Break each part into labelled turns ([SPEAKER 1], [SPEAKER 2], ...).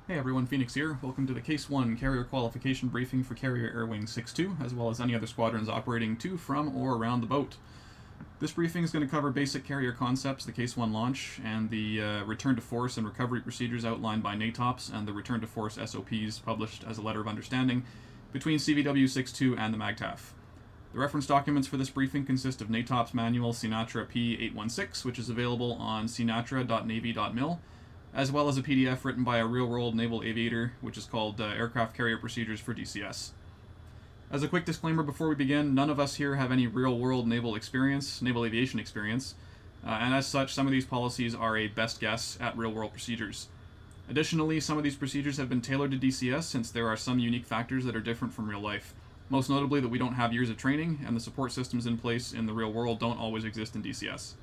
[SPEAKER 1] Hey everyone, Phoenix here. Welcome to the Case 1 Carrier Qualification Briefing for Carrier Air Wing 62, as well as any other squadrons operating to, from, or around the boat. This briefing is going to cover basic carrier concepts, the Case 1 launch, and the return to force and recovery procedures outlined by NATOPS and the return to force SOPs published as a letter of understanding between CVW-62 and the MAGTAF. The reference documents for this briefing consist of NATOPS Manual Sinatra P816, which is available on sinatra.navy.mil, as well as a PDF written by a real-world naval aviator, which is called Aircraft Carrier Procedures for DCS. As a quick disclaimer before we begin, none of us here have any real-world naval aviation experience, and as such, some of these policies are a best guess at real-world procedures. Additionally, some of these procedures have been tailored to DCS since there are some unique factors that are different from real life. Most notably that we don't have years of training, and the support systems in place in the real world don't always exist in DCS.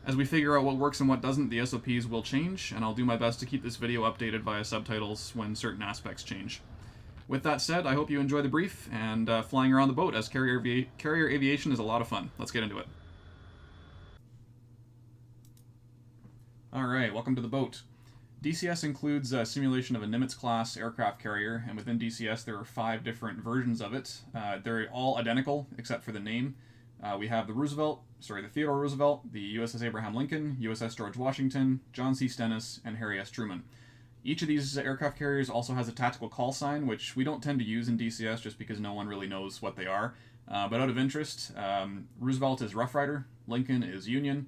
[SPEAKER 1] As we figure out what works and what doesn't, the SOPs will change, and I'll do my best to keep this video updated via subtitles when certain aspects change. With that said, I hope you enjoy the brief and flying around the boat, as carrier aviation is a lot of fun. Let's get into it. Alright, welcome to the boat. DCS includes a simulation of a Nimitz-class aircraft carrier, and within DCS there are 5 different versions of it. They're all identical, except for the name. We have the Theodore Roosevelt, the USS Abraham Lincoln, USS George Washington, John C. Stennis, and Harry S. Truman. Each of these aircraft carriers also has a tactical call sign, which we don't tend to use in DCS just because no one really knows what they are. But out of interest, Roosevelt is Rough Rider, Lincoln is Union,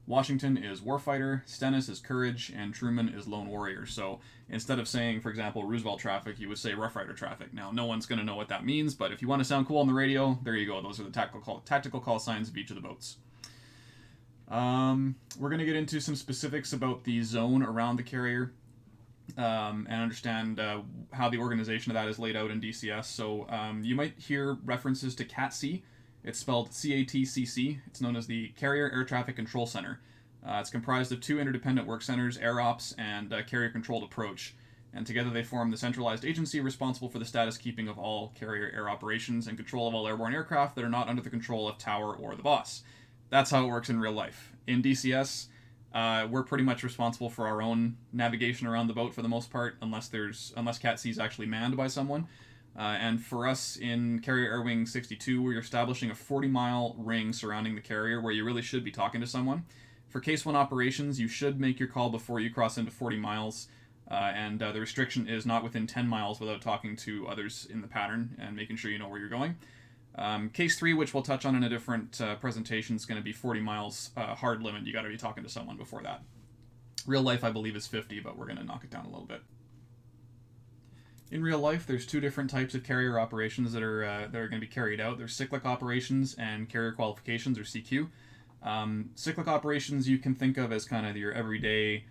[SPEAKER 1] Washington is Warfighter, Stennis is Courage, and Truman is Lone Warrior. So instead of saying, for example, Roosevelt traffic, you would say Rough Rider traffic. Now, no one's going to know what that means, but if you want to sound cool on the radio, there you go. Those are the tactical call signs of each of the boats. We're going to get into some specifics about the zone around the carrier and understand how the organization of that is laid out in DCS. So you might hear references to CATC. It's spelled CATCC. It's known as the Carrier Air Traffic Control Center. It's comprised of 2 interdependent work centers, Air Ops and Carrier Controlled Approach. And together they form the centralized agency responsible for the status keeping of all carrier air operations and control of all airborne aircraft that are not under the control of Tower or the boss. That's how it works in real life. In DCS, we're pretty much responsible for our own navigation around the boat for the most part, unless CATC is actually manned by someone. And for us in Carrier Air Wing 62, we're establishing a 40-mile ring surrounding the carrier where you really should be talking to someone. For Case 1 operations, you should make your call before you cross into 40 miles, and the restriction is not within 10 miles without talking to others in the pattern and making sure you know where you're going. Case 3, which we'll touch on in a different presentation, is going to be 40 miles hard limit. You got to be talking to someone before that. Real life, I believe, is 50, but we're going to knock it down a little bit. In real life, there's 2 different types of carrier operations that are going to be carried out. There's cyclic operations and carrier qualifications, or CQ. Cyclic operations you can think of as kind of your everyday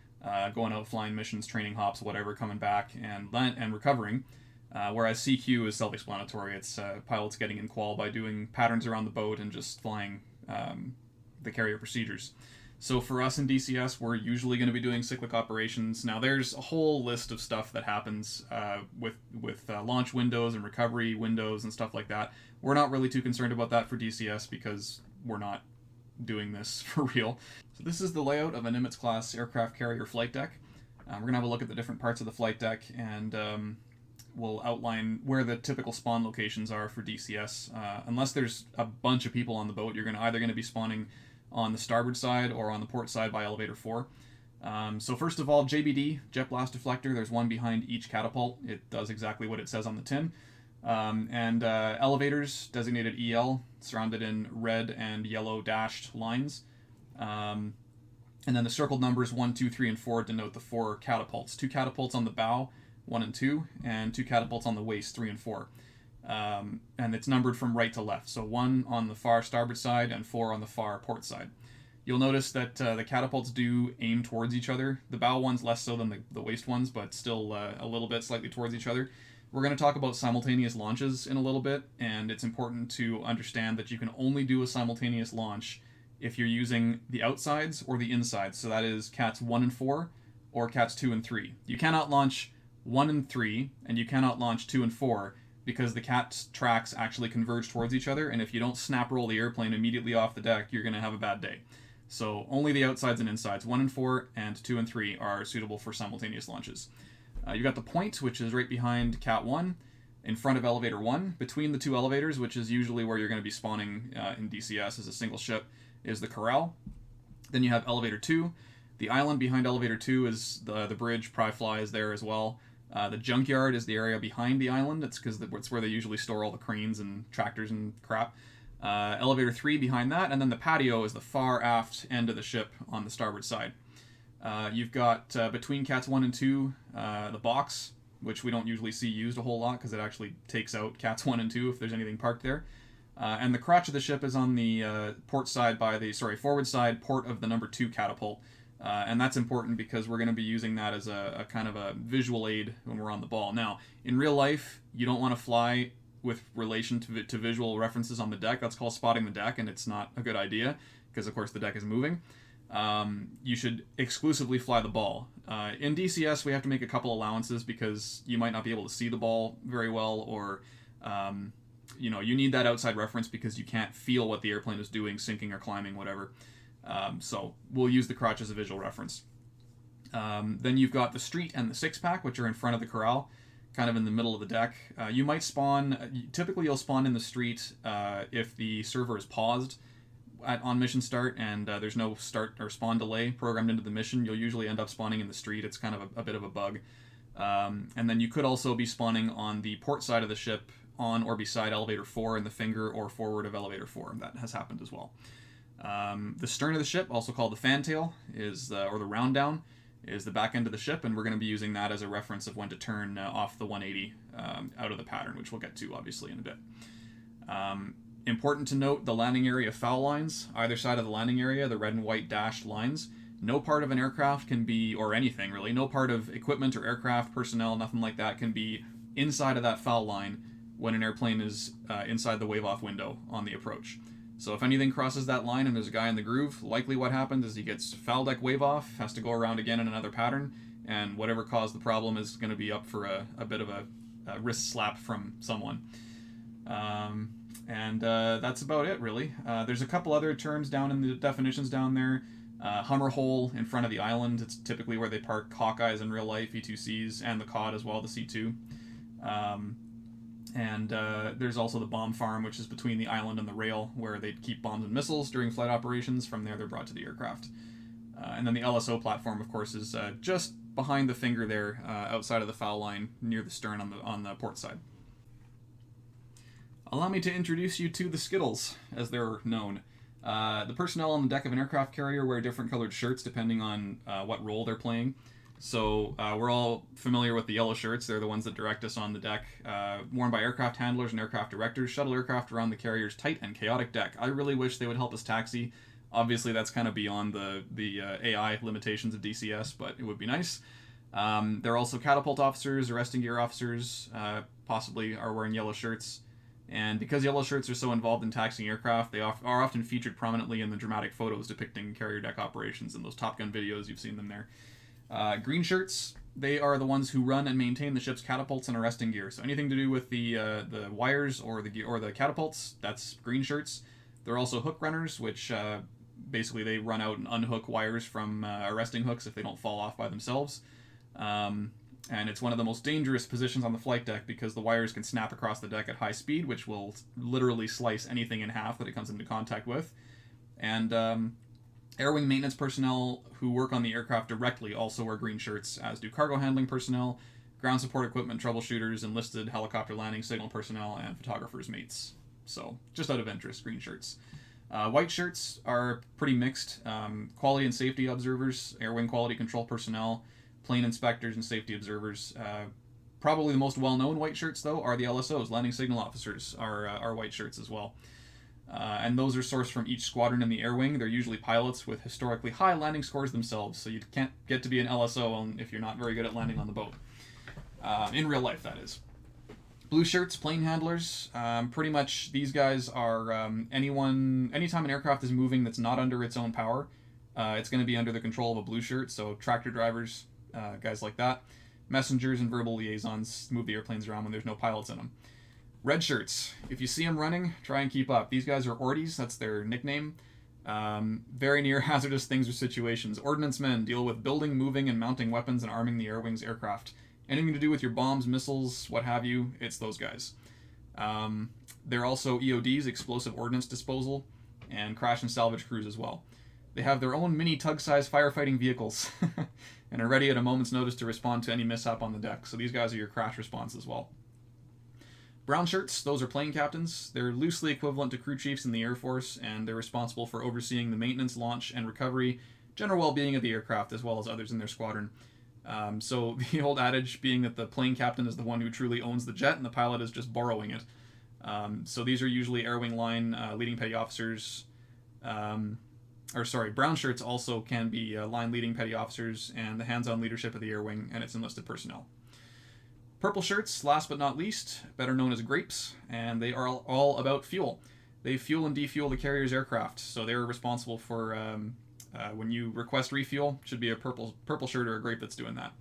[SPEAKER 1] going out, flying missions, training hops, whatever, coming back and recovering. Whereas CQ is self-explanatory. It's pilots getting in qual by doing patterns around the boat and just flying the carrier procedures. So for us in DCS, we're usually going to be doing cyclic operations. Now there's a whole list of stuff that happens with launch windows and recovery windows and stuff like that. We're not really too concerned about that for DCS because we're not doing this for real. So this is the layout of a Nimitz-class aircraft carrier flight deck. We're going to have a look at the different parts of the flight deck, and we'll outline where the typical spawn locations are for DCS. Unless there's a bunch of people on the boat, you're either going to be spawning on the starboard side or on the port side by elevator 4. So first of all, JBD, jet blast deflector, there's one behind each catapult. It does exactly what it says on the tin. And elevators, designated EL, surrounded in red and yellow dashed lines. And then the circled numbers 1, 2, 3, and 4 denote the 4 catapults. 2 catapults on the bow, 1 and 2, and 2 catapults on the waist, 3 and 4. And it's numbered from right to left, so 1 on the far starboard side and 4 on the far port side. You'll notice that the catapults do aim towards each other. The bow ones less so than the waist ones, but still a little bit slightly towards each other. We're going to talk about simultaneous launches in a little bit, and it's important to understand that you can only do a simultaneous launch if you're using the outsides or the insides, so that is CATs 1 and 4 or CATs 2 and 3. You cannot launch 1 and 3, and you cannot launch 2 and 4, because the CAT tracks actually converge towards each other, and if you don't snap roll the airplane immediately off the deck, you're going to have a bad day. So only the outsides and insides, 1 and 4 and 2 and 3, are suitable for simultaneous launches. You've got the point, which is right behind Cat 1, in front of Elevator 1. Between the two elevators, which is usually where you're going to be spawning in DCS as a single ship, is the corral. Then you have Elevator 2. The island behind Elevator 2 is the bridge. Pryfly is there as well. The junkyard is the area behind the island. It's because it's where they usually store all the cranes and tractors and crap. Elevator 3 behind that, and then the patio is the far aft end of the ship on the starboard side. You've got between Cats 1 and 2 the box, which we don't usually see used a whole lot because it actually takes out Cats 1 and 2 if there's anything parked there. And the crotch of the ship is on the forward side port of the number 2 catapult. And that's important because we're going to be using that as a kind of a visual aid when we're on the ball. Now, in real life, you don't want to fly with relation to visual references on the deck. That's called spotting the deck, and it's not a good idea because, of course, the deck is moving. You should exclusively fly the ball. In DCS, we have to make a couple allowances because you might not be able to see the ball very well, or you need that outside reference because you can't feel what the airplane is doing, sinking or climbing, whatever. So we'll use the crotch as a visual reference. Then you've got the street and the 6-pack, which are in front of the corral, kind of in the middle of the deck. You might spawn, typically you'll spawn in the street if the server is paused on mission start and there's no start or spawn delay programmed into the mission. You'll usually end up spawning in the street. It's kind of a bit of a bug. And then you could also be spawning on the port side of the ship on or beside Elevator 4 in the finger or forward of Elevator 4. That has happened as well. The stern of the ship, also called the fantail, or the round down, is the back end of the ship, and we're going to be using that as a reference of when to turn off the 180 out of the pattern, which we'll get to obviously in a bit. Important to note the landing area foul lines. Either side of the landing area, the red and white dashed lines. No part of an aircraft can be, or anything really, no part of equipment or aircraft, personnel, nothing like that can be inside of that foul line when an airplane is inside the wave-off window on the approach. So if anything crosses that line and there's a guy in the groove, likely what happens is he gets foul deck wave-off, has to go around again in another pattern, and whatever caused the problem is going to be up for a bit of a wrist slap from someone. And that's about it, really. There's a couple other terms down in the definitions down there. Hummer hole in front of the island. It's typically where they park Hawkeyes in real life, E2Cs, and the COD as well, the C2. And there's also the bomb farm, which is between the island and the rail, where they keep bombs and missiles during flight operations. From there, they're brought to the aircraft. And then the LSO platform, of course, is just behind the finger there, outside of the foul line, near the stern on the port side. Allow me to introduce you to the Skittles, as they're known. The personnel on the deck of an aircraft carrier wear different colored shirts depending on what role they're playing. So we're all familiar with the yellow shirts. They're the ones that direct us on the deck, worn by aircraft handlers and aircraft directors, shuttle aircraft around the carrier's tight and chaotic deck. I really wish they would help us taxi. Obviously, that's kind of beyond the AI limitations of DCS, but it would be nice. They're also catapult officers, arresting gear officers, possibly are wearing yellow shirts. And because yellow shirts are so involved in taxiing aircraft, they are often featured prominently in the dramatic photos depicting carrier deck operations. In those Top Gun videos, you've seen them there. Green shirts, they are the ones who run and maintain the ship's catapults and arresting gear. So anything to do with the wires or the catapults, that's green shirts. They're also hook runners, which basically they run out and unhook wires from arresting hooks if they don't fall off by themselves. And it's one of the most dangerous positions on the flight deck because the wires can snap across the deck at high speed, which will literally slice anything in half that it comes into contact with. And air wing maintenance personnel who work on the aircraft directly also wear green shirts, as do cargo handling personnel, ground support equipment troubleshooters, enlisted helicopter landing signal personnel, and photographers' mates. So, just out of interest, green shirts. White shirts are pretty mixed. Quality and safety observers, air wing quality control personnel, plane inspectors, and safety observers. Probably the most well-known white shirts, though, are the LSOs. Landing signal officers are white shirts as well. And those are sourced from each squadron in the air wing. They're usually pilots with historically high landing scores themselves, so you can't get to be an LSO if you're not very good at landing on the boat. In real life, that is. Blue shirts, plane handlers. Pretty much these guys are anytime an aircraft is moving that's not under its own power, it's going to be under the control of a blue shirt, so tractor drivers, guys like that. Messengers and verbal liaisons move the airplanes around when there's no pilots in them. Red shirts. If you see them running, try and keep up. These guys are Ordies, that's their nickname. Very near hazardous things or situations. Ordnance men deal with building, moving, and mounting weapons and arming the air wing's aircraft. anything to do with your bombs, missiles, what have you, it's those guys. They're also EODs, explosive ordnance disposal, and crash and salvage crews as well. They have their own mini tug-sized firefighting vehicles and are ready at a moment's notice to respond to any mishap on the deck. So these guys are your crash response as well. Brown shirts, those are plane captains. They're loosely equivalent to crew chiefs in the Air Force, and they're responsible for overseeing the maintenance, launch, and recovery, general well-being of the aircraft, as well as others in their squadron. So the old adage being that the plane captain is the one who truly owns the jet and the pilot is just borrowing it. So these are usually air wing line leading petty officers. Brown shirts also can be line leading petty officers and the hands-on leadership of the air wing and its enlisted personnel. Purple shirts, last but not least, better known as grapes, and they are all about fuel. They fuel and defuel the carrier's aircraft, so they're responsible for when you request refuel, should be a purple shirt or a grape that's doing that.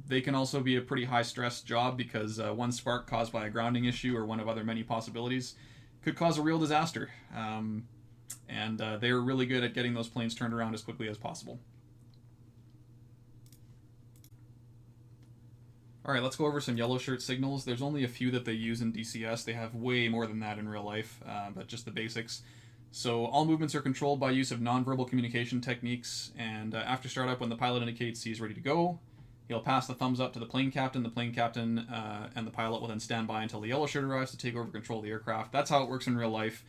[SPEAKER 1] They can also be a pretty high-stress job because one spark caused by a grounding issue or one of other many possibilities could cause a real disaster. And they're really good at getting those planes turned around as quickly as possible. Alright, let's go over some yellow shirt signals. There's only a few that they use in DCS. They have way more than that in real life, but just the basics. So all movements are controlled by use of nonverbal communication techniques, and after startup, when the pilot indicates he's ready to go, he'll pass the thumbs up to the plane captain. The plane captain and the pilot will then stand by until the yellow shirt arrives to take over control of the aircraft. That's how it works in real life.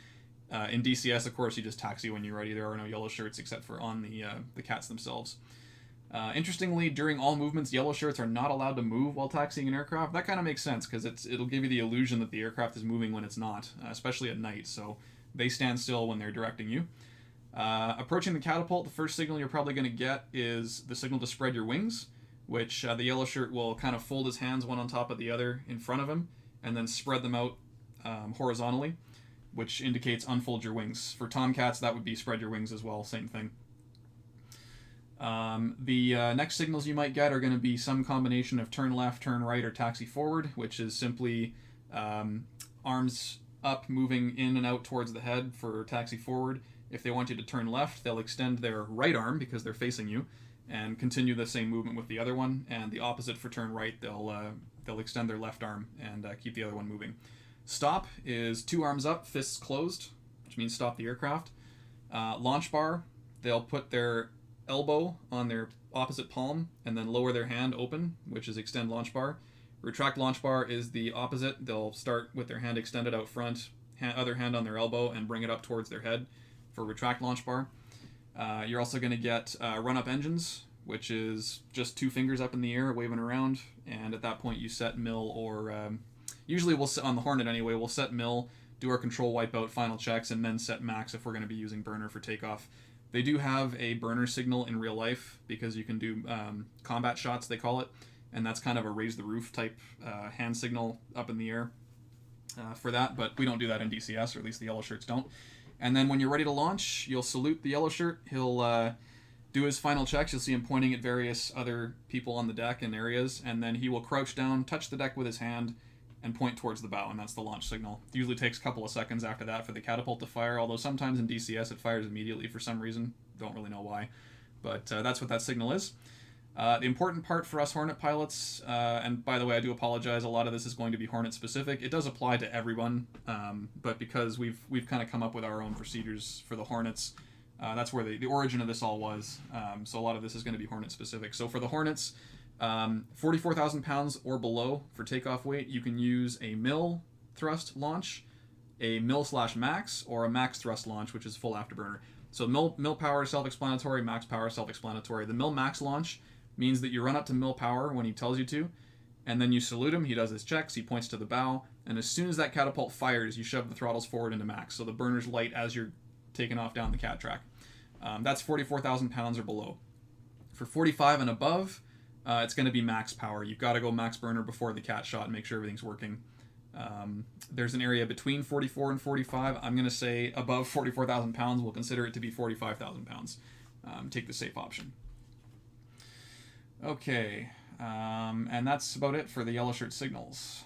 [SPEAKER 1] In DCS, of course, you just taxi when you're ready. There are no yellow shirts except for on the cats themselves. Interestingly, during all movements, yellow shirts are not allowed to move while taxiing an aircraft. That kind of makes sense because it'll give you the illusion that the aircraft is moving when it's not, especially at night. So they stand still when they're directing you. Approaching the catapult, the first signal you're probably going to get is the signal to spread your wings, which the yellow shirt will kind of fold his hands one on top of the other in front of him and then spread them out horizontally, which indicates unfold your wings. For Tomcats, that would be spread your wings as well, same thing. The next signals you might get are going to be some combination of turn left, turn right, or taxi forward, which is simply arms up, moving in and out towards the head for taxi forward. If they want you to turn left, they'll extend their right arm because they're facing you and continue the same movement with the other one, and the opposite for turn right, they'll extend their left arm and keep the other one moving. Stop is two arms up, fists closed, which means stop the aircraft. Launch bar, they'll put their elbow on their opposite palm and then lower their hand open, which is extend launch bar. Retract launch bar is the opposite. They'll start with their hand extended out front, other hand on their elbow, and bring it up towards their head for retract launch bar. You're also going to get run up engines, which is just two fingers up in the air waving around, and at that point you set mill or usually we'll set on the Hornet anyway, we'll set mill, do our control wipeout, final checks, and then set max if we're going to be using burner for takeoff. They do have a burner signal in real life because you can do combat shots, they call it, and that's kind of a raise the roof type hand signal up in the air for that, but we don't do that in DCS, or at least the yellow shirts don't. And then when you're ready to launch, you'll salute the yellow shirt. He'll do his final checks. You'll see him pointing at various other people on the deck and areas, and then he will crouch down, touch the deck with his hand, and point towards the bow, and that's the launch signal. It usually takes a couple of seconds after that for the catapult to fire, although sometimes in DCS it fires immediately for some reason. Don't really know why, but that's what that signal is. The important part for us Hornet pilots, and by the way, I do apologize, a lot of this is going to be Hornet specific. It does apply to everyone, but because we've kind of come up with our own procedures for the Hornets, that's where the origin of this all was. So a lot of this is going to be Hornet specific. So for the Hornets, 44,000 pounds or below for takeoff weight, you can use a mill thrust launch, a mill/max, or a max thrust launch, which is full afterburner. So mill power is self-explanatory, max power is self-explanatory. The mill max launch means that you run up to mill power when he tells you to, and then you salute him, he does his checks, he points to the bow, and as soon as that catapult fires, you shove the throttles forward into max, so the burner's light as you're taking off down the cat track. That's 44,000 pounds or below. For 45 and above, it's going to be max power. You've got to go max burner before the cat shot and make sure everything's working. There's an area between 44 and 45. I'm going to say above 44,000 pounds. We'll consider it to be 45,000 pounds. Take the safe option. Okay, and that's about it for the yellow shirt signals.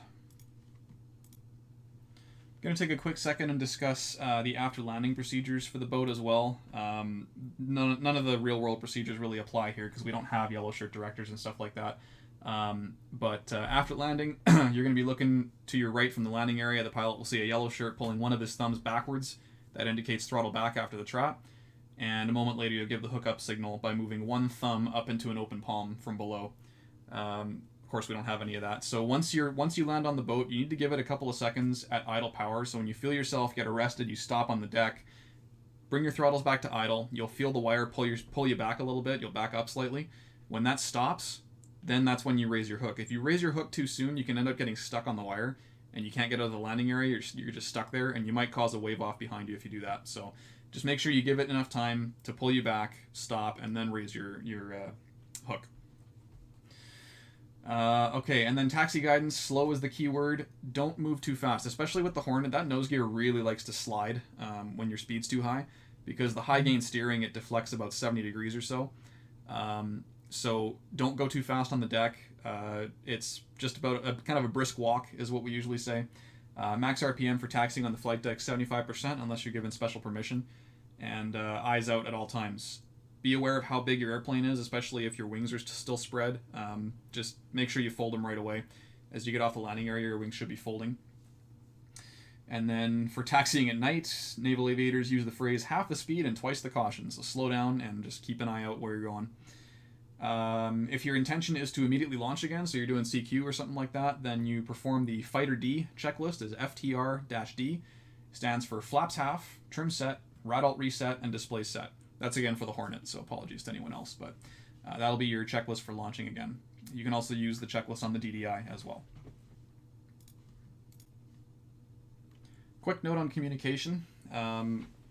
[SPEAKER 1] Going to take a quick second and discuss the after landing procedures for the boat as well. None of the real world procedures really apply here because we don't have yellow shirt directors and stuff like that. But after landing, you're going to be looking to your right from the landing area. The pilot will see a yellow shirt pulling one of his thumbs backwards. That indicates throttle back after the trap. And a moment later, you'll give the hookup signal by moving one thumb up into an open palm from below. Of course, we don't have any of that. So once you land on the boat, you need to give it a couple of seconds at idle power. So when you feel yourself get arrested, you stop on the deck, bring your throttles back to idle. You'll feel the wire pull you back a little bit. You'll back up slightly. When that stops, then that's when you raise your hook. If you raise your hook too soon, you can end up getting stuck on the wire, and you can't get out of the landing area. You're just stuck there, and you might cause a wave off behind you if you do that. So just make sure you give it enough time to pull you back, stop, and then raise your hook. Okay, and then taxi guidance, slow is the key word. Don't move too fast, especially with the Hornet. That nose gear really likes to slide when your speed's too high, because the high gain steering, it deflects about 70 degrees or so. So don't go too fast on the deck. It's just about kind of a brisk walk is what we usually say. Max RPM for taxiing on the flight deck, 75%, unless you're given special permission. And eyes out at all times. Be aware of how big your airplane is, especially if your wings are still spread. Just make sure you fold them right away. As you get off the landing area, your wings should be folding. And then for taxiing at night, naval aviators use the phrase half the speed and twice the caution. So slow down and just keep an eye out where you're going. If your intention is to immediately launch again, so you're doing CQ or something like that, then you perform the Fighter D checklist as FTR-D. Stands for flaps half, trim set, rad alt reset, and display set. That's again for the Hornet, so apologies to anyone else, but that'll be your checklist for launching again. You can also use the checklist on the DDI as well. Quick note on communication.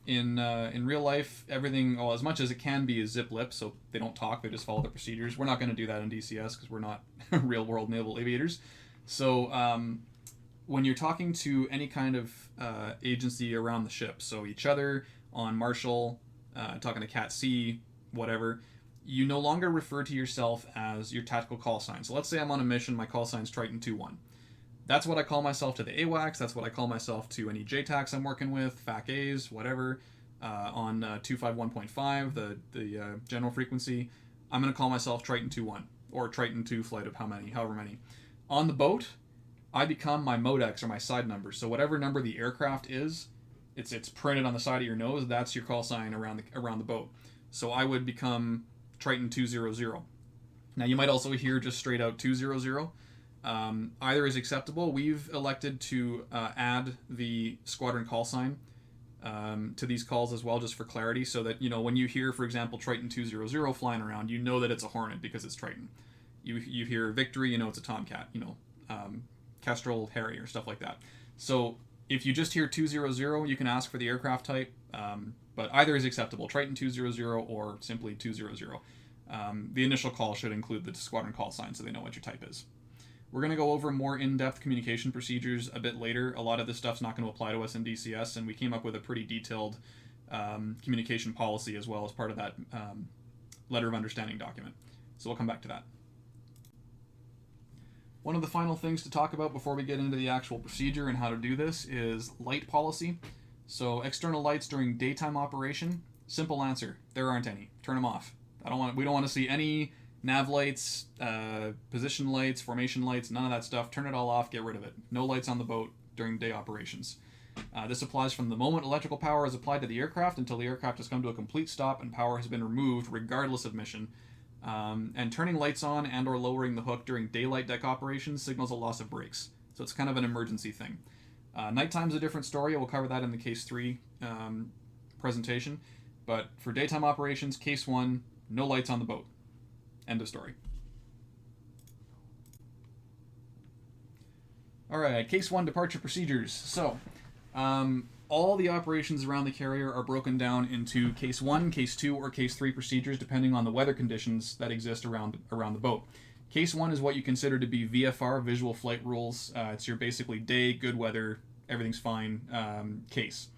[SPEAKER 1] In real life, everything, well, as much as it can be, is zip lip, so they don't talk, they just follow the procedures. We're not going to do that in DCS because we're not real world naval aviators. So when you're talking to any kind of agency around the ship, so each other, on Marshall, talking to Cat C, whatever, you no longer refer to yourself as your tactical call sign. So let's say I'm on a mission, my call sign's Triton 2-1. That's what I call myself to the AWACS, that's what I call myself to any JTACs I'm working with, FAC-As, whatever, on 251.5, the general frequency, I'm going to call myself Triton 2-1, or Triton 2 flight of however many. On the boat, I become my MODEX, or my side number. So whatever number the aircraft is, it's printed on the side of your nose, that's your call sign around the boat. So I would become Triton 200. Now you might also hear just straight out 200. Either is acceptable. We've elected to add the squadron call sign to these calls as well, just for clarity, so that, you know, when you hear, for example, Triton 200 flying around, you know that it's a Hornet because it's Triton. You hear Victory, you know it's a Tomcat, you know, Kestrel, Harrier, stuff like that. So if you just hear 200, you can ask for the aircraft type, but either is acceptable, Triton 200 or simply 200. The initial call should include the squadron call sign so they know what your type is. We're going to go over more in-depth communication procedures a bit later. A lot of this stuff's not going to apply to us in DCS, and we came up with a pretty detailed communication policy as well as part of that letter of understanding document. So we'll come back to that. One of the final things to talk about before we get into the actual procedure and how to do this is light policy. So external lights during daytime operation, simple answer, there aren't any. Turn them off. We don't want to see any nav lights, position lights, formation lights, none of that stuff. Turn it all off, get rid of it. No lights on the boat during day operations. This applies from the moment electrical power is applied to the aircraft until the aircraft has come to a complete stop and power has been removed regardless of mission. And turning lights on and or lowering the hook during daylight deck operations signals a loss of brakes. So it's kind of an emergency thing. Nighttime's a different story. We'll cover that in the Case 3 presentation. But for daytime operations, Case 1, no lights on the boat. End of story. Alright, Case 1 departure procedures. So, all the operations around the carrier are broken down into Case 1, Case 2, or Case 3 procedures depending on the weather conditions that exist around the boat. Case 1 is what you consider to be VFR, Visual Flight Rules. It's your basically day, good weather, everything's fine case.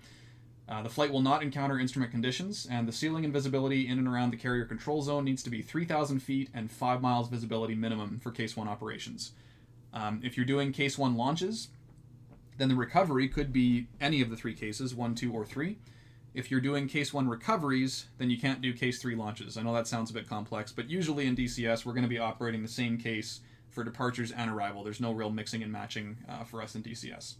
[SPEAKER 1] The flight will not encounter instrument conditions, and the ceiling and visibility in and around the carrier control zone needs to be 3,000 feet and 5 miles visibility minimum for Case 1 operations. If you're doing Case 1 launches, then the recovery could be any of the three cases, 1, 2, or 3. If you're doing Case 1 recoveries, then you can't do Case 3 launches. I know that sounds a bit complex, but usually in DCS we're going to be operating the same case for departures and arrival. There's no real mixing and matching for us in DCS.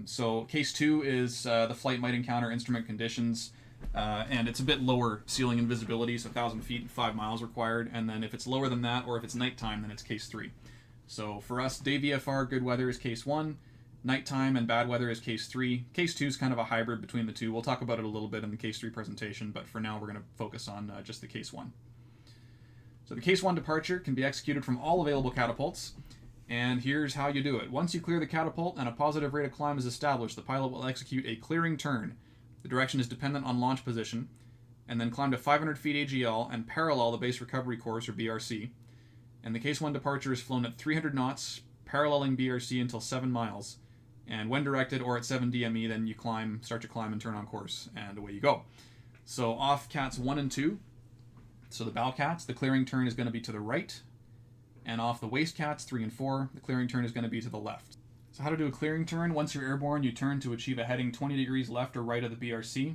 [SPEAKER 1] So case 2 is the flight might encounter instrument conditions, and it's a bit lower ceiling and visibility, so 1,000 feet and 5 miles required. And then if it's lower than that, or if it's nighttime, then it's case 3. So for us, day VFR, good weather is case 1. Nighttime and bad weather is case 3. Case 2 is kind of a hybrid between the two. We'll talk about it a little bit in the case 3 presentation, but for now we're going to focus on just the case 1. So the case 1 departure can be executed from all available catapults, and here's how you do it. Once you clear the catapult and a positive rate of climb is established, the pilot will execute a clearing turn. The direction is dependent on launch position, and then climb to 500 feet AGL and parallel the base recovery course, or BRC. And the case 1 departure is flown at 300 knots, paralleling BRC until 7 miles. And when directed or at 7 DME, then you start to climb and turn on course, and away you go. So off cats 1 and 2, so the bow cats, the clearing turn is going to be to the right, and off the waist cats 3 and 4, the clearing turn is going to be to the left. So how to do a clearing turn? Once you're airborne, you turn to achieve a heading 20 degrees left or right of the BRC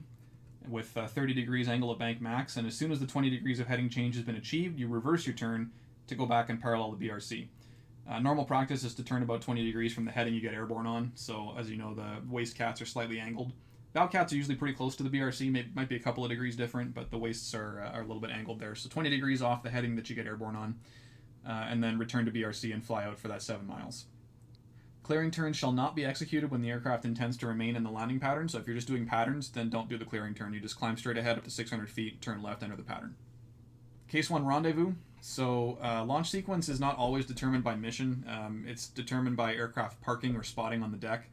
[SPEAKER 1] with 30 degrees angle of bank max, and as soon as the 20 degrees of heading change has been achieved, you reverse your turn to go back and parallel the BRC. Normal practice is to turn about 20 degrees from the heading you get airborne on, so as you know, the waist cats are slightly angled. Bow cats are usually pretty close to the BRC, might be a couple of degrees different, but the waists are a little bit angled there. So 20 degrees off the heading that you get airborne on, and then return to BRC and fly out for that 7 miles. Clearing turns shall not be executed when the aircraft intends to remain in the landing pattern, so if you're just doing patterns, then don't do the clearing turn. You just climb straight ahead up to 600 feet, turn left, enter the pattern. Case 1 rendezvous. So launch sequence is not always determined by mission. It's determined by aircraft parking or spotting on the deck.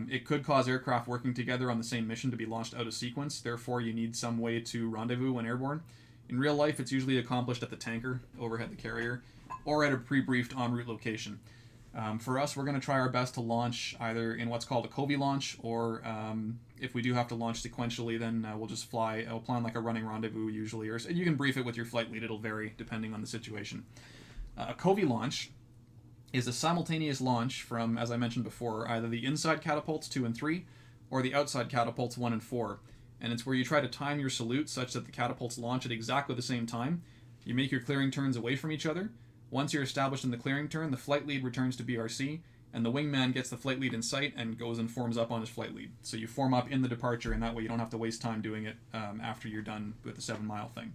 [SPEAKER 1] It could cause aircraft working together on the same mission to be launched out of sequence. Therefore, you need some way to rendezvous when airborne. In real life, it's usually accomplished at the tanker, overhead the carrier, or at a pre-briefed en route location. For us, we're going to try our best to launch either in what's called a Covey launch, or if we do have to launch sequentially, then we'll just fly. We'll plan like a running rendezvous usually, or you can brief it with your flight lead. It'll vary depending on the situation. A Covey launch is a simultaneous launch from, as I mentioned before, either the inside catapults 2 and 3, or the outside catapults 1 and 4. And it's where you try to time your salute such that the catapults launch at exactly the same time. You make your clearing turns away from each other. Once you're established in the clearing turn, the flight lead returns to BRC, and the wingman gets the flight lead in sight and goes and forms up on his flight lead. So you form up in the departure, and that way you don't have to waste time doing it after you're done with the 7 mile thing.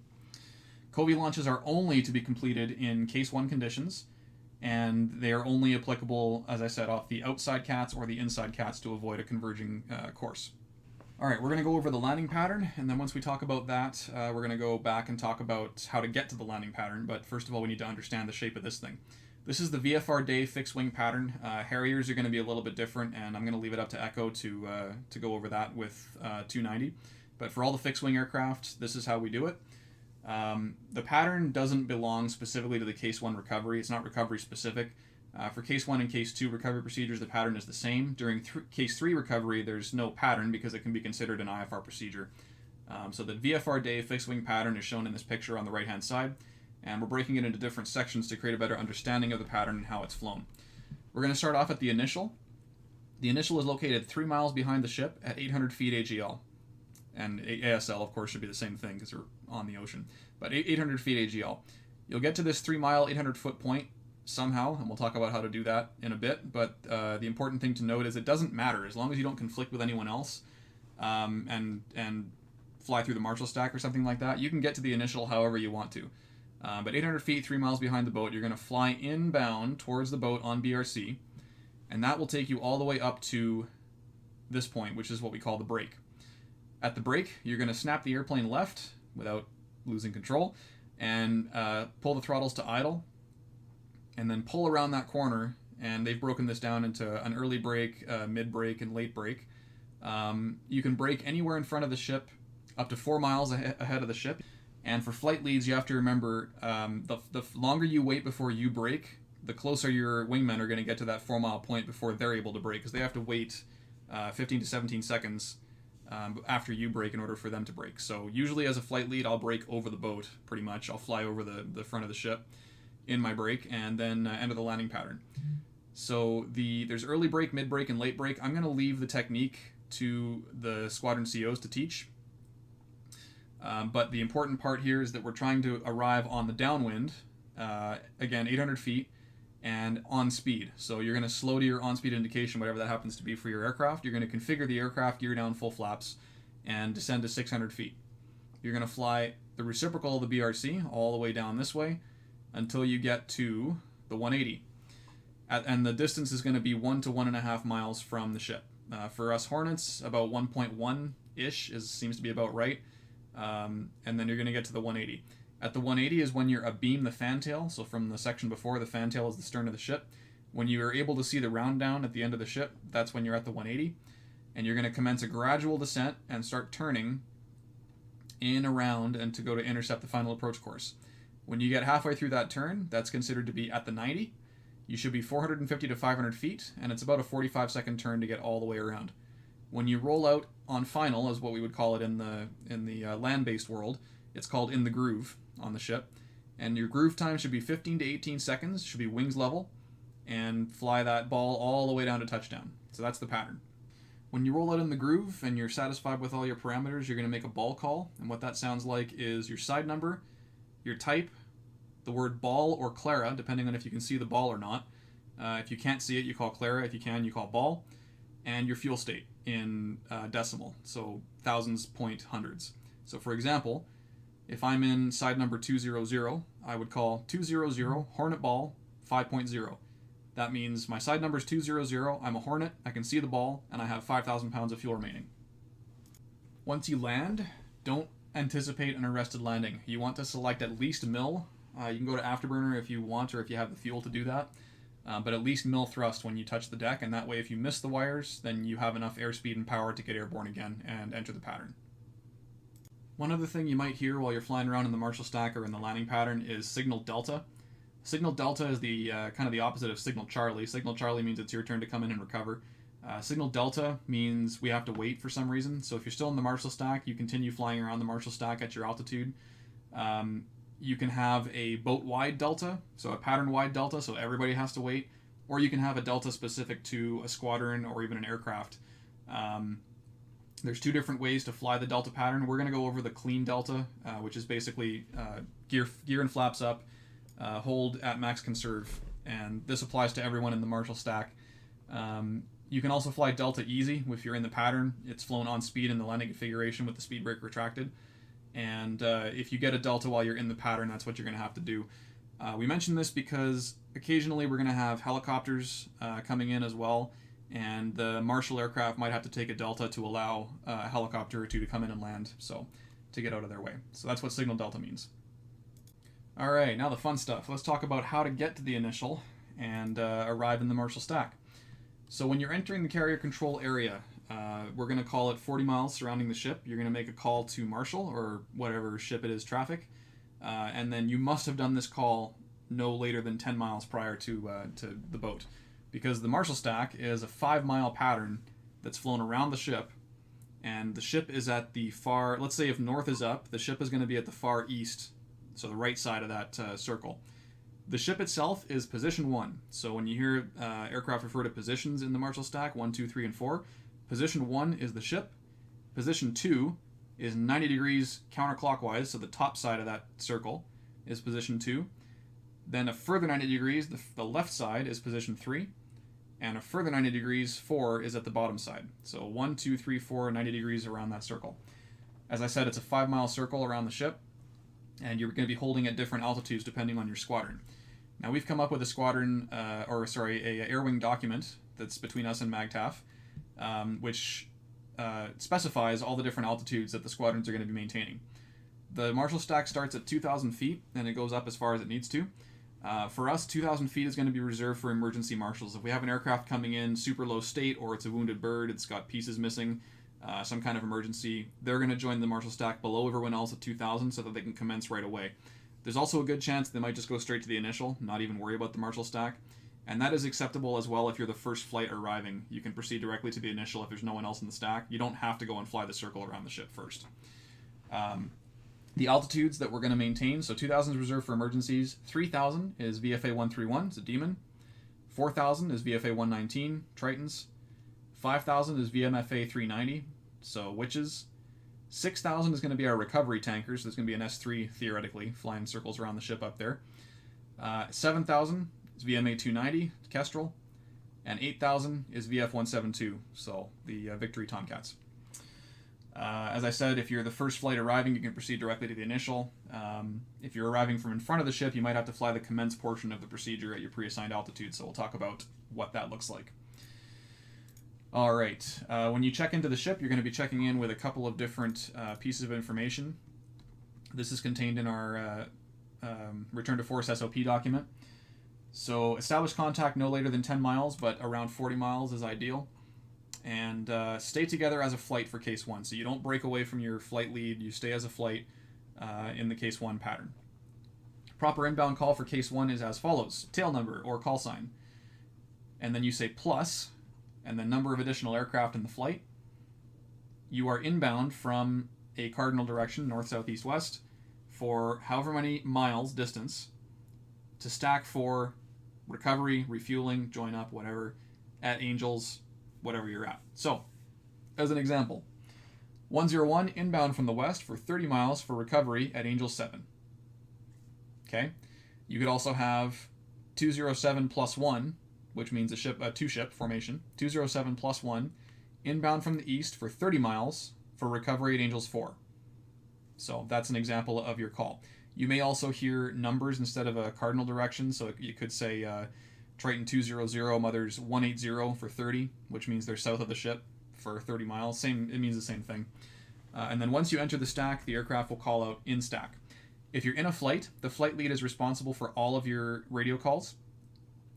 [SPEAKER 1] Covey launches are only to be completed in case 1 conditions, and they are only applicable, as I said, off the outside cats or the inside cats to avoid a converging course. All right, we're going to go over the landing pattern, and then once we talk about that, we're going to go back and talk about how to get to the landing pattern. But first of all, we need to understand the shape of this thing. This is the VFR day fixed wing pattern. Harriers are going to be a little bit different, and I'm going to leave it up to Echo to go over that with 290. But for all the fixed wing aircraft, this is how we do it. The pattern doesn't belong specifically to the case 1 recovery. It's not recovery specific. For case 1 and case 2 recovery procedures, the pattern is the same. During case 3 recovery, there's no pattern because it can be considered an IFR procedure. So the VFR day fixed wing pattern is shown in this picture on the right hand side, and we're breaking it into different sections to create a better understanding of the pattern and how it's flown. We're going to start off at the initial. The initial is located 3 miles behind the ship at 800 feet AGL. And ASL, of course, should be the same thing because we're on the ocean. But 800 feet AGL. You'll get to this 3 mile, 800 foot point somehow, and we'll talk about how to do that in a bit. But the important thing to note is it doesn't matter as long as you don't conflict with anyone else and fly through the Marshall stack or something like that. You can get to the initial however you want to. But 800 feet, 3 miles behind the boat, you're going to fly inbound towards the boat on BRC, and that will take you all the way up to this point, which is what we call the brake. At the brake, you're going to snap the airplane left without losing control and pull the throttles to idle, and then pull around that corner, and they've broken this down into an early brake, mid-brake, and late brake. You can brake anywhere in front of the ship up to 4 miles ahead of the ship. And for flight leads, you have to remember the longer you wait before you brake, the closer your wingmen are going to get to that 4 mile point before they're able to brake, because they have to wait 15 to 17 seconds after you brake in order for them to brake. So usually as a flight lead, I'll brake over the boat, pretty much. I'll fly over the front of the ship in my brake and then enter the landing pattern. So there's early brake, mid brake, and late brake. I'm going to leave the technique to the squadron COs to teach. But the important part here is that we're trying to arrive on the downwind, again, 800 feet, and on speed. So you're going to slow to your on-speed indication, whatever that happens to be for your aircraft. You're going to configure the aircraft, gear down full flaps, and descend to 600 feet. You're going to fly the reciprocal of the BRC all the way down this way until you get to the 180. And the distance is going to be 1 to 1.5 miles from the ship. For us Hornets, about 1.1-ish seems to be about right. And then you're going to get to the 180. At the 180 is when you're abeam the fantail. So from the section before, the fantail is the stern of the ship. When you are able to see the round down at the end of the ship, that's when you're at the 180. And you're going to commence a gradual descent and start turning in, around, and to go to intercept the final approach course. When you get halfway through that turn, that's considered to be at the 90. You should be 450 to 500 feet, and it's about a 45-second turn to get all the way around. When you roll out on final, is what we would call it in the land-based world, it's called in the groove on the ship. And your groove time should be 15 to 18 seconds, should be wings level, and fly that ball all the way down to touchdown. So that's the pattern. When you roll out in the groove and you're satisfied with all your parameters, you're going to make a ball call. And what that sounds like is your side number, your type, the word ball or Clara, depending on if you can see the ball or not. If you can't see it, you call Clara. If you can, you call ball. And your fuel state in decimal, so thousands, point, hundreds. So for example, if I'm in side number 200, I would call 200 Hornet ball 5.0. That means my side number is 200, I'm a Hornet, I can see the ball, and I have 5,000 pounds of fuel remaining. Once you land, don't anticipate an arrested landing. You want to select at least mill. You can go to afterburner if you want, or if you have the fuel to do that. But at least mill thrust when you touch the deck, and that way if you miss the wires, then you have enough airspeed and power to get airborne again and enter the pattern. One other thing you might hear while you're flying around in the Marshall stack or in the landing pattern is signal delta. Signal delta is the kind of the opposite of signal Charlie. Signal Charlie means it's your turn to come in and recover. Signal delta means we have to wait for some reason. So if you're still in the Marshall stack, you continue flying around the Marshall stack at your altitude. You can have a boat-wide delta, so a pattern-wide delta, so everybody has to wait, or you can have a delta specific to a squadron or even an aircraft. There's two different ways to fly the delta pattern. We're going to go over the clean delta, which is basically gear and flaps up, hold at max conserve, and this applies to everyone in the Marshall stack. You can also fly delta easy if you're in the pattern. It's flown on speed in the landing configuration with the speed brake retracted. And if you get a delta while you're in the pattern, that's what you're going to have to do. We mentioned this because occasionally we're going to have helicopters coming in as well, and the Marshall aircraft might have to take a delta to allow a helicopter or two to come in and land, so to get out of their way. So that's what signal delta means. All right, now the fun stuff. Let's talk about how to get to the initial and arrive in the Marshall stack. So when you're entering the carrier control area, we're going to call it 40 miles surrounding the ship. You're going to make a call to Marshall or whatever ship it is traffic, and then you must have done this call no later than 10 miles prior to the boat, because the Marshall stack is a 5-mile pattern that's flown around the ship, and the ship is at the far, let's say if north is up, the ship is going to be at the far east, so the right side of that circle. The ship itself is position 1. So when you hear aircraft refer to positions in the Marshall stack, 1, 2, 3, and 4, position 1 is the ship. Position 2 is 90 degrees counterclockwise, so the top side of that circle is position 2. Then a further 90 degrees, the left side is position 3. And a further 90 degrees, 4 is at the bottom side. So 1, 2, 3, 4, 90 degrees around that circle. As I said, it's a 5-mile circle around the ship, and you're going to be holding at different altitudes depending on your squadron. Now we've come up with a squadron, a air wing document that's between us and MAGTAF, which specifies all the different altitudes that the squadrons are going to be maintaining. The Marshall stack starts at 2,000 feet, and it goes up as far as it needs to. For us, 2,000 feet is going to be reserved for emergency marshals. If we have an aircraft coming in super low state, or it's a wounded bird, it's got pieces missing, some kind of emergency, they're going to join the Marshall stack below everyone else at 2,000 so that they can commence right away. There's also a good chance they might just go straight to the initial, not even worry about the Marshall stack. And that is acceptable as well if you're the first flight arriving. You can proceed directly to the initial if there's no one else in the stack. You don't have to go and fly the circle around the ship first. The altitudes that we're going to maintain, so 2,000 is reserved for emergencies. 3,000 is VFA 131, it's a Demon. 4,000 is VFA 119, Tritons. 5,000 is VMFA 390, so Witches. 6,000 is going to be our recovery tankers. There's going to be an S3, theoretically, flying circles around the ship up there. 7,000 is VMA 290 Kestrel, and 8,000 is VF 172, so the Victory Tomcats. As I said, if you're the first flight arriving, you can proceed directly to the initial. If you're arriving from in front of the ship, you might have to fly the commence portion of the procedure at your pre-assigned altitude, so we'll talk about what that looks like. All right, when you check into the ship, you're going to be checking in with a couple of different pieces of information. This is contained in our Return to Force SOP document. So establish contact no later than 10 miles, but around 40 miles is ideal. And stay together as a flight for case 1. So you don't break away from your flight lead, you stay as a flight in the case 1 pattern. Proper inbound call for case 1 is as follows: tail number or call sign. And then you say plus, and the number of additional aircraft in the flight. You are inbound from a cardinal direction, north, south, east, west, for however many miles distance to stack for recovery, refueling, join up, whatever, at Angels, whatever you're at. So, as an example, 101 inbound from the west for 30 miles for recovery at Angels 7. Okay? You could also have 207 plus 1, which means a two-ship formation, 207 plus 1, inbound from the east for 30 miles for recovery at Angels 4. So that's an example of your call. You may also hear numbers instead of a cardinal direction, so you could say Triton 200, Mothers 180 for 30, which means they're south of the ship for 30 miles. It means the same thing. And then once you enter the stack, the aircraft will call out in stack. If you're in a flight, the flight lead is responsible for all of your radio calls.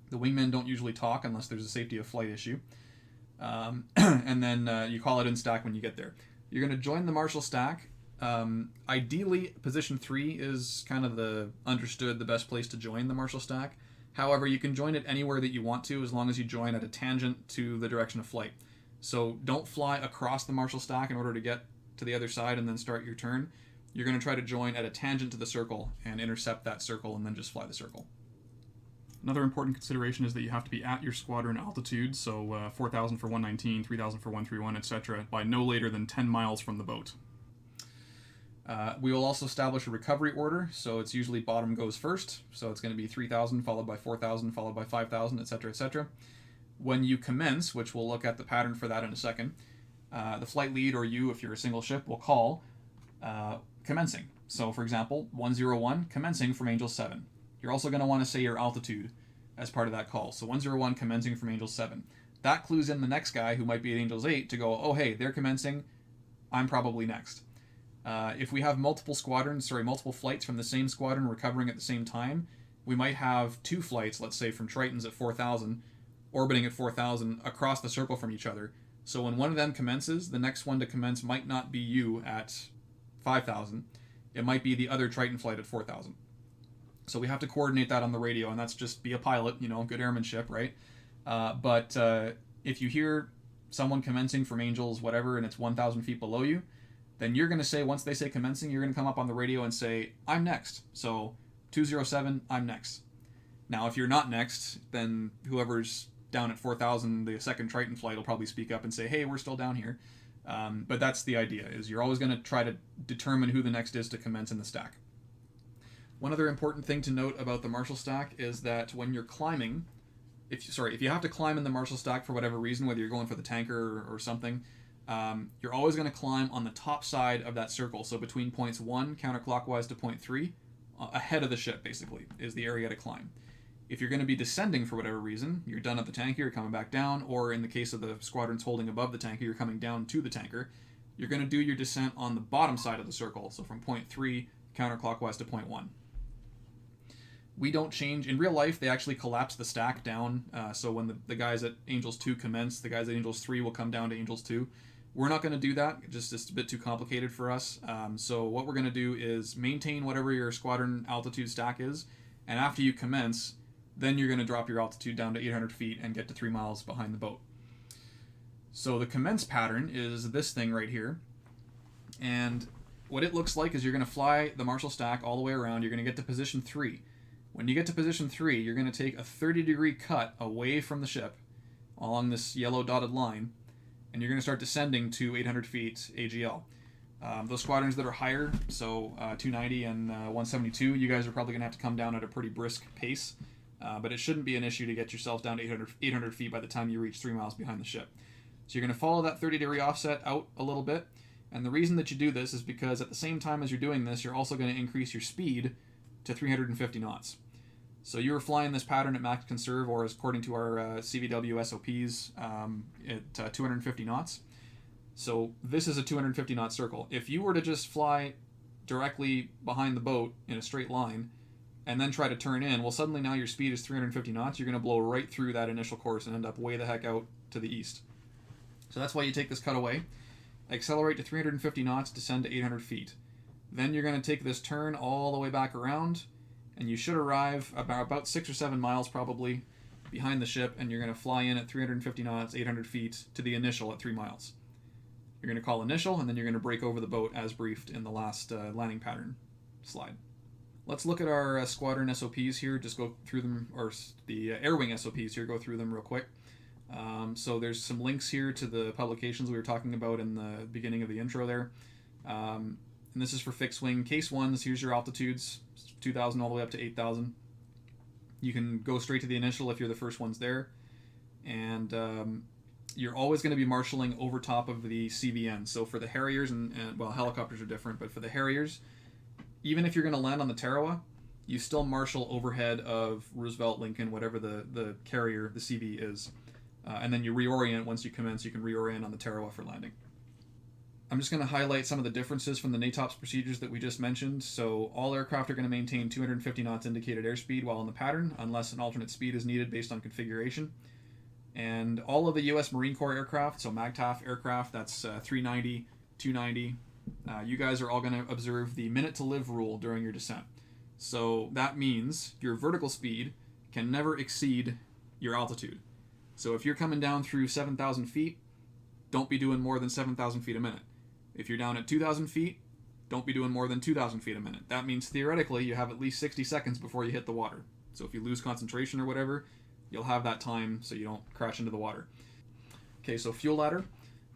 [SPEAKER 1] The wingmen don't usually talk unless there's a safety of flight issue. And then you call it in stack when you get there. You're going to join the Marshall stack. Ideally, position 3 is kind of the best place to join the Marshall stack. However, you can join it anywhere that you want to, as long as you join at a tangent to the direction of flight. So don't fly across the Marshall stack in order to get to the other side and then start your turn. You're going to try to join at a tangent to the circle and intercept that circle and then just fly the circle. Another important consideration is that you have to be at your squadron altitude, so 4,000 for 119, 3,000 for 131, etc., by no later than 10 miles from the boat. We will also establish a recovery order, so it's usually bottom goes first, so it's going to be 3,000 followed by 4,000 followed by 5,000, etc., etc. When you commence, which we'll look at the pattern for that in a second, the flight lead or you, if you're a single ship, will call commencing. So, for example, 101 commencing from Angel 7. You're also going to want to say your altitude as part of that call. So 101 commencing from Angel 7. That clues in the next guy who might be at Angels 8 to go, oh hey, they're commencing, I'm probably next. If we have multiple flights from the same squadron recovering at the same time, we might have 2 flights, let's say from Tritons at 4,000, orbiting at 4,000 across the circle from each other. So when one of them commences, the next one to commence might not be you at 5,000. It might be the other Triton flight at 4,000. So we have to coordinate that on the radio, and that's just be a pilot, good airmanship, right? But if you hear someone commencing from Angels, whatever, and it's 1,000 feet below you, then you're going to say, once they say commencing, you're going to come up on the radio and say, I'm next. So 207, I'm next. Now, if you're not next, then whoever's down at 4,000, the second Triton flight will probably speak up and say, hey, we're still down here. But that's the idea, is you're always going to try to determine who the next is to commence in the stack. One other important thing to note about the Marshall stack is that when you're climbing, if you have to climb in the Marshall stack for whatever reason, whether you're going for the tanker or something, you're always going to climb on the top side of that circle. So between points 1 counterclockwise to point 3, ahead of the ship basically, is the area to climb. If you're going to be descending for whatever reason, you're done at the tanker, you're coming back down, or in the case of the squadrons holding above the tanker, you're coming down to the tanker, you're going to do your descent on the bottom side of the circle, so from point 3 counterclockwise to point 1. We don't change. In real life, they actually collapse the stack down, so when the guys at Angels 2 commence, the guys at Angels 3 will come down to Angels 2. We're not going to do that, it's a bit too complicated for us. So what we're going to do is maintain whatever your squadron altitude stack is, and after you commence, then you're going to drop your altitude down to 800 feet and get to 3 miles behind the boat. So the commence pattern is this thing right here, and what it looks like is you're going to fly the Marshall stack all the way around, you're going to get to position 3. When you get to position 3, you're going to take a 30-degree cut away from the ship along this yellow dotted line, and you're going to start descending to 800 feet AGL. Those squadrons that are higher, so 290 and 172, you guys are probably going to have to come down at a pretty brisk pace, but it shouldn't be an issue to get yourself down to 800 feet by the time you reach 3 miles behind the ship. So you're going to follow that 30-degree offset out a little bit, and the reason that you do this is because at the same time as you're doing this, you're also going to increase your speed to 350 knots. So you were flying this pattern at max conserve, or according to our CVW SOPs, at 250 knots. So this is a 250 knot circle. If you were to just fly directly behind the boat in a straight line and then try to turn in, well, suddenly now your speed is 350 knots. You're going to blow right through that initial course and end up way the heck out to the east. So that's why you take this cutaway, accelerate to 350 knots, descend to 800 feet. Then you're going to take this turn all the way back around, and you should arrive about 6 or 7 miles probably behind the ship, and you're going to fly in at 350 knots, 800 feet to the initial at 3 miles. You're going to call initial, and then you're going to break over the boat as briefed in the last landing pattern slide. Let's look at our squadron SOPs here, just go through them, or the Air Wing SOPs here, go through them real quick. So there's some links here to the publications we were talking about in the beginning of the intro there. And this is for fixed wing. Case 1s, here's your altitudes, 2,000 all the way up to 8,000. You can go straight to the initial if you're the first ones there. And you're always going to be marshalling over top of the CVN. So for the Harriers, and well, helicopters are different, but for the Harriers, even if you're going to land on the Tarawa, you still marshal overhead of Roosevelt, Lincoln, whatever the carrier, the CV is. And then you reorient once you commence. You can reorient on the Tarawa for landing. I'm just going to highlight some of the differences from the NATOPS procedures that we just mentioned. So all aircraft are going to maintain 250 knots indicated airspeed while in the pattern, unless an alternate speed is needed based on configuration. And all of the U.S. Marine Corps aircraft, so MAGTF aircraft, that's 390, 290, you guys are all going to observe the minute to live rule during your descent. So that means your vertical speed can never exceed your altitude. So if you're coming down through 7,000 feet, don't be doing more than 7,000 feet a minute. If you're down at 2,000 feet, don't be doing more than 2,000 feet a minute. That means theoretically you have at least 60 seconds before you hit the water. So if you lose concentration or whatever, you'll have that time so you don't crash into the water. Okay, so fuel ladder.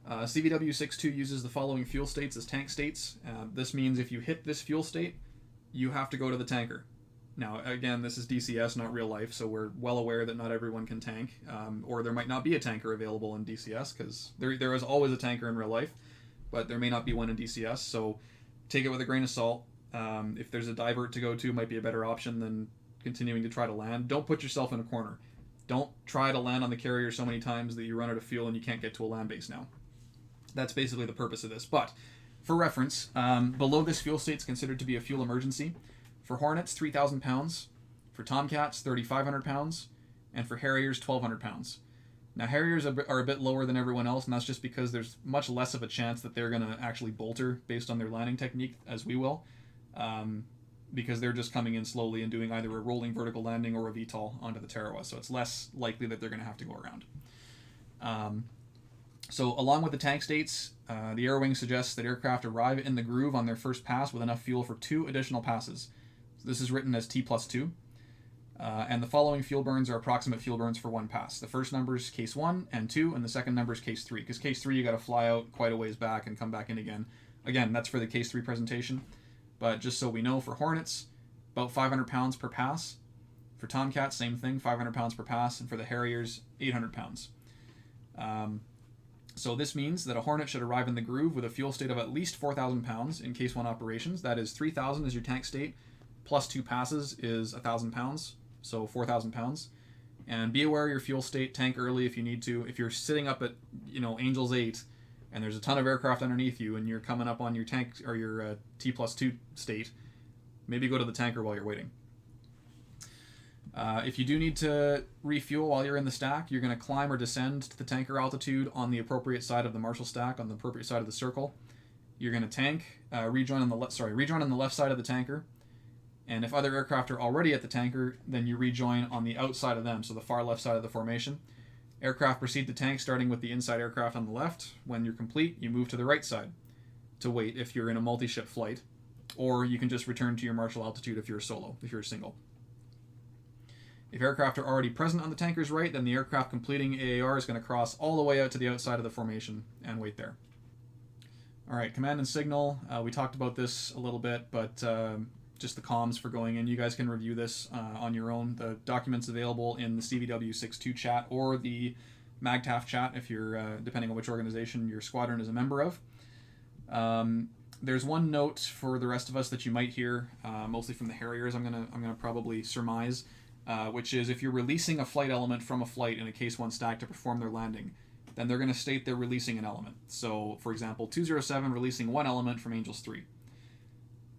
[SPEAKER 1] CVW-62 uses the following fuel states as tank states. This means if you hit this fuel state, you have to go to the tanker. Now, again, this is DCS, not real life, so we're well aware that not everyone can tank, or there might not be a tanker available in DCS, because there is always a tanker in real life, but there may not be one in DCS, so take it with a grain of salt. If there's a divert to go to, it might be a better option than continuing to try to land. Don't put yourself in a corner. Don't try to land on the carrier so many times that you run out of fuel and you can't get to a land base now. That's basically the purpose of this. But for reference, below this fuel state is considered to be a fuel emergency. For Hornets, 3,000 pounds. For Tomcats, 3,500 pounds. And for Harriers, 1,200 pounds. Now, Harriers are a bit lower than everyone else, and that's just because there's much less of a chance that they're going to actually bolter based on their landing technique, as we will. Because they're just coming in slowly and doing either a rolling vertical landing or a VTOL onto the Tarawa, so it's less likely that they're going to have to go around. So along with the tank states, the Air Wing suggests that aircraft arrive in the groove on their first pass with enough fuel for 2 additional passes. So this is written as T+2. And the following fuel burns are approximate fuel burns for 1 pass. The first number is case 1 and 2, and the second number is case 3. Because case 3, you got to fly out quite a ways back and come back in again. Again, that's for the case 3 presentation. But just so we know, for Hornets, about 500 pounds per pass. For Tomcats, same thing, 500 pounds per pass. And for the Harriers, 800 pounds. So this means that a Hornet should arrive in the groove with a fuel state of at least 4,000 pounds in Case 1 operations. That is 3,000 is your tank state, plus 2 passes is 1,000 pounds, so 4,000 pounds. And be aware of your fuel state, tank early if you need to. If you're sitting up at, Angels 8, and there's a ton of aircraft underneath you, and you're coming up on your tank or your T+2 state, maybe go to the tanker while you're waiting. If you do need to refuel while you're in the stack, you're going to climb or descend to the tanker altitude on the appropriate side of the Marshall stack, on the appropriate side of the circle. You're going to tank, rejoin on the left side of the tanker. And if other aircraft are already at the tanker, then you rejoin on the outside of them, so the far left side of the formation. Aircraft proceed to tank, starting with the inside aircraft on the left. When you're complete, you move to the right side to wait if you're in a multi-ship flight, or you can just return to your Marshall altitude if you're a single. If aircraft are already present on the tanker's right, then the aircraft completing AAR is going to cross all the way out to the outside of the formation and wait there. All right, command and signal. We talked about this a little bit, but just the comms for going in. You guys can review this on your own. The document's available in the CVW-62 chat or the MagTAF chat if you're, depending on which organization your squadron is a member of. There's one note for the rest of us that you might hear, mostly from the Harriers. I'm gonna probably surmise, which is if you're releasing a flight element from a flight in a Case 1 stack to perform their landing, then they're going to state they're releasing an element. So, for example, 207 releasing one element from Angels 3.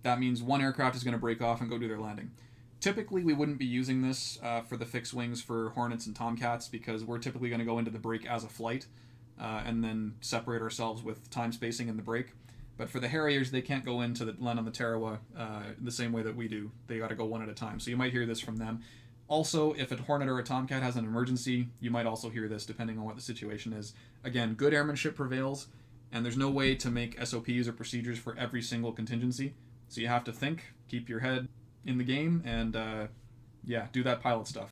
[SPEAKER 1] That means one aircraft is going to break off and go do their landing. Typically, we wouldn't be using this for the fixed wings for Hornets and Tomcats because we're typically going to go into the break as a flight and then separate ourselves with time spacing in the break. But for the Harriers, they can't go into the land on the Tarawa the same way that we do. They got to go one at a time. So you might hear this from them. Also, if a Hornet or a Tomcat has an emergency, you might also hear this depending on what the situation is. Again, good airmanship prevails, and there's no way to make SOPs or procedures for every single contingency. So you have to think, keep your head in the game, and do that pilot stuff.